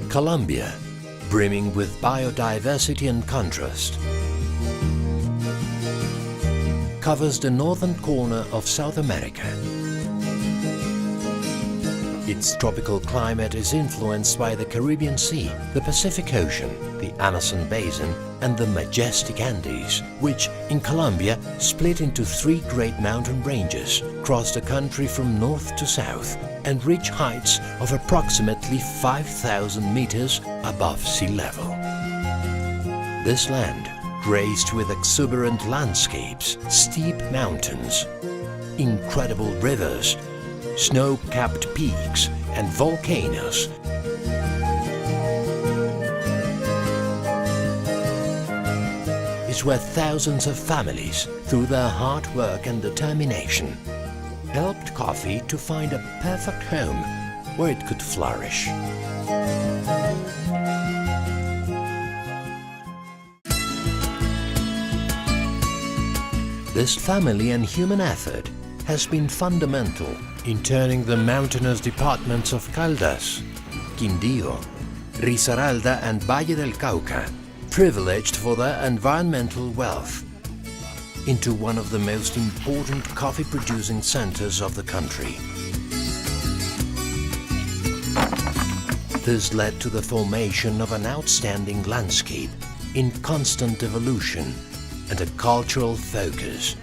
Colombia, brimming with biodiversity and contrast, covers the northern corner of South America. Its tropical climate is influenced by the Caribbean Sea, the Pacific Ocean, the Amazon Basin, and the majestic Andes, which, in Colombia, split into three great mountain ranges, cross the country from north to south, and reach heights of approximately 5,000 meters above sea level. This land, graced with exuberant landscapes, steep mountains, incredible rivers, snow-capped peaks, and volcanoes, is where thousands of families, through their hard work and determination, helped coffee to find a perfect home where it could flourish. This family and human effort has been fundamental in turning the mountainous departments of Caldas, Quindío, Risaralda and Valle del Cauca, privileged for their environmental wealth, into one of the most important coffee-producing centers of the country. This led to the formation of an outstanding landscape in constant evolution and a cultural focus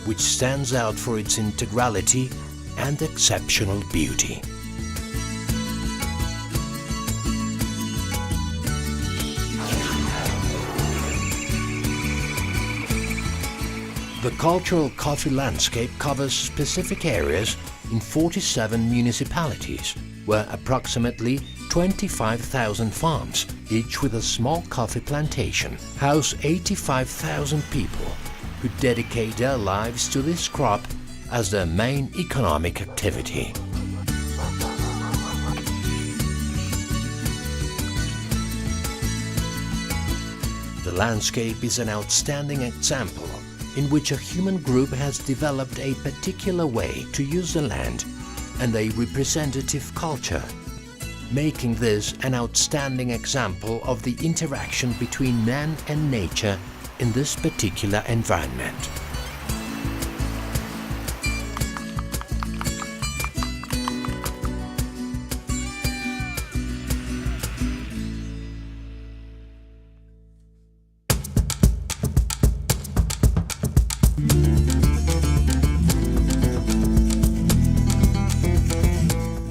which stands out for its integrality and exceptional beauty. The cultural coffee landscape covers specific areas in 47 municipalities, where approximately 25,000 farms, each with a small coffee plantation, house 85,000 people who dedicate their lives to this crop as their main economic activity. The landscape is an outstanding example in which a human group has developed a particular way to use the land and a representative culture, making this an outstanding example of the interaction between man and nature in this particular environment.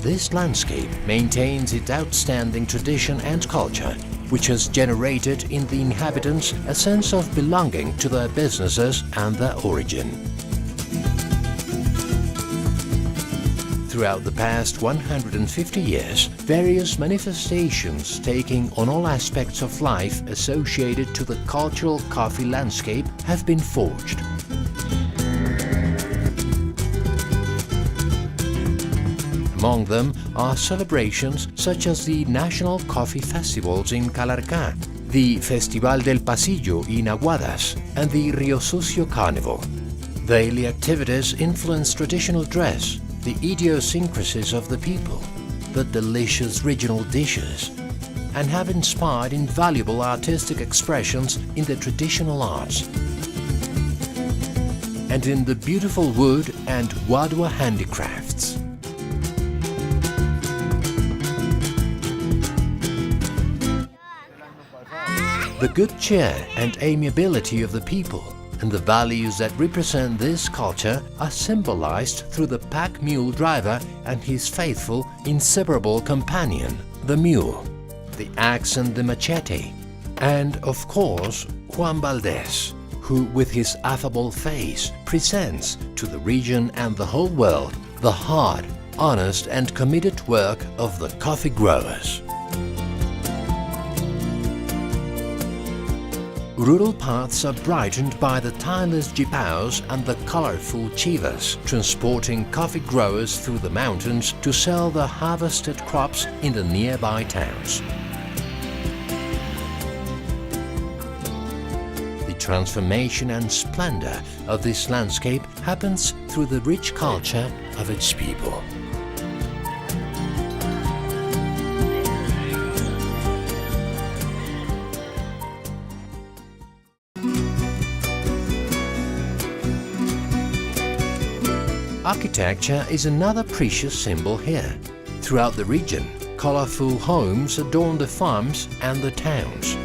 This landscape maintains its outstanding tradition and culture, which has generated in the inhabitants a sense of belonging to their businesses and their origin. Throughout the past 150 years, various manifestations taking on all aspects of life associated to the cultural coffee landscape have been forged. Among them are celebrations such as the National Coffee Festivals in Calarcá, the Festival del Pasillo in Aguadas, and the Rio Sucio Carnival. Daily activities influence traditional dress, the idiosyncrasies of the people, the delicious regional dishes, and have inspired invaluable artistic expressions in the traditional arts and in the beautiful wood and Wadua handicrafts. The good cheer and amiability of the people and the values that represent this culture are symbolized through the pack mule driver and his faithful, inseparable companion, the mule, the axe and the machete, and, of course, Juan Valdez, who, with his affable face, presents to the region and the whole world the hard, honest and committed work of the coffee growers. Rural paths are brightened by the tireless jipaos and the colorful chivas, transporting coffee growers through the mountains to sell their harvested crops in the nearby towns. The transformation and splendor of this landscape happens through the rich culture of its people. Architecture is another precious symbol here. Throughout the region, colorful homes adorn the farms and the towns.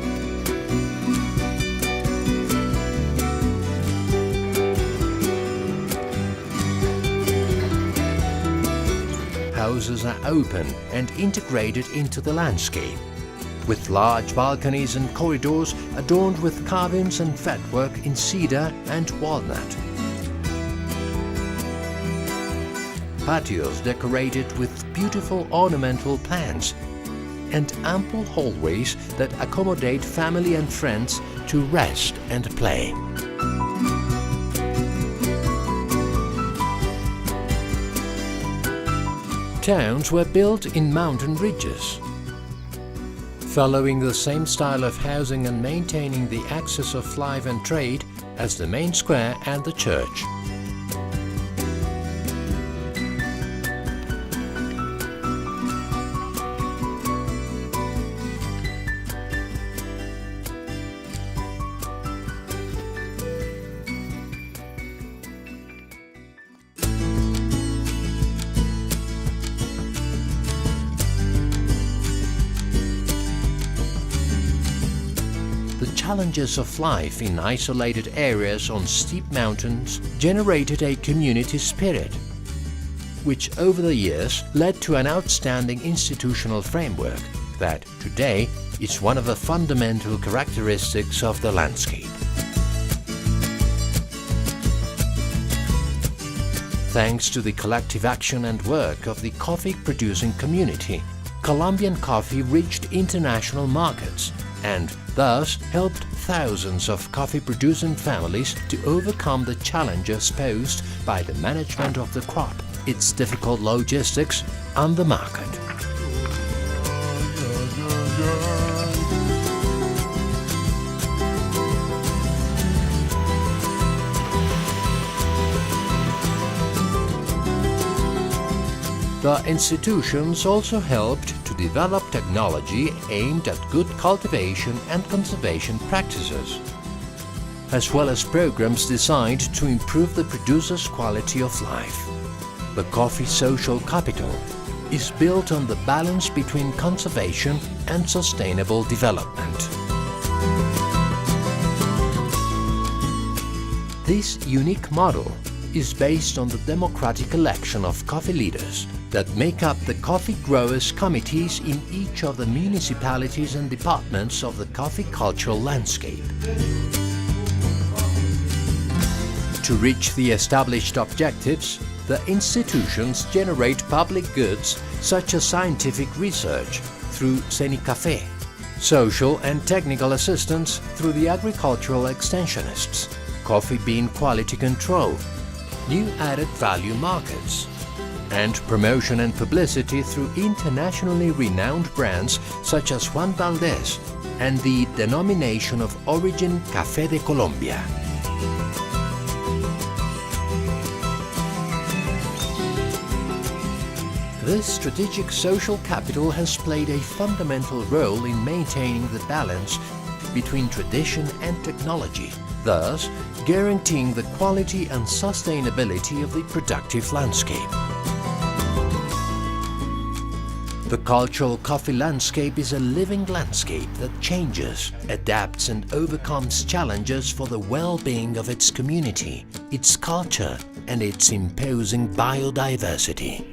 Houses are open and integrated into the landscape, with large balconies and corridors adorned with carvings and fretwork in cedar and walnut. Patios decorated with beautiful ornamental plants, and ample hallways that accommodate family and friends to rest and play. Towns were built in mountain ridges, following the same style of housing and maintaining the axis of life and trade as the main square and the church. The challenges of life in isolated areas on steep mountains generated a community spirit, which over the years led to an outstanding institutional framework that today is one of the fundamental characteristics of the landscape. Thanks to the collective action and work of the coffee-producing community, Colombian coffee reached international markets and thus helped thousands of coffee-producing families to overcome the challenges posed by the management of the crop, its difficult logistics, and the market. The institutions also helped to develop technology aimed at good cultivation and conservation practices, as well as programs designed to improve the producer's quality of life. The coffee social capital is built on the balance between conservation and sustainable development. This unique model is based on the democratic election of coffee leaders that make up the coffee growers' committees in each of the municipalities and departments of the coffee cultural landscape. To reach the established objectives, the institutions generate public goods such as scientific research through CENICAFE, social and technical assistance through the agricultural extensionists, coffee bean quality control, new added value markets, and promotion and publicity through internationally renowned brands such as Juan Valdez and the denomination of origin Café de Colombia. This strategic social capital has played a fundamental role in maintaining the balance between tradition and technology, thus guaranteeing the quality and sustainability of the productive landscape. The cultural coffee landscape is a living landscape that changes, adapts and overcomes challenges for the well-being of its community, its culture and its imposing biodiversity.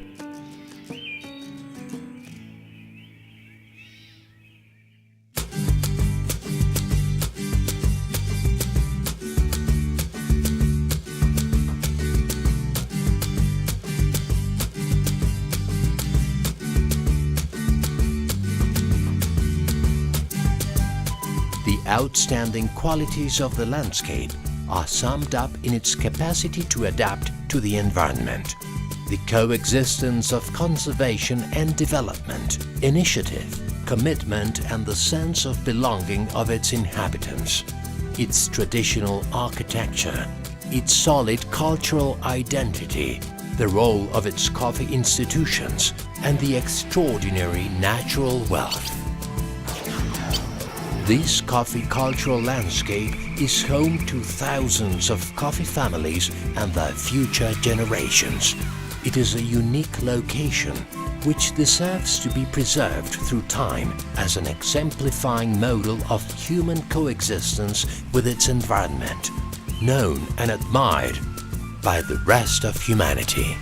The outstanding qualities of the landscape are summed up in its capacity to adapt to the environment, the coexistence of conservation and development, initiative, commitment and the sense of belonging of its inhabitants. its traditional architecture, its solid cultural identity, the role of its coffee institutions, and the extraordinary natural wealth. This coffee cultural landscape is home to thousands of coffee families and their future generations. It is a unique location which deserves to be preserved through time as an exemplifying model of human coexistence with its environment, known and admired by the rest of humanity.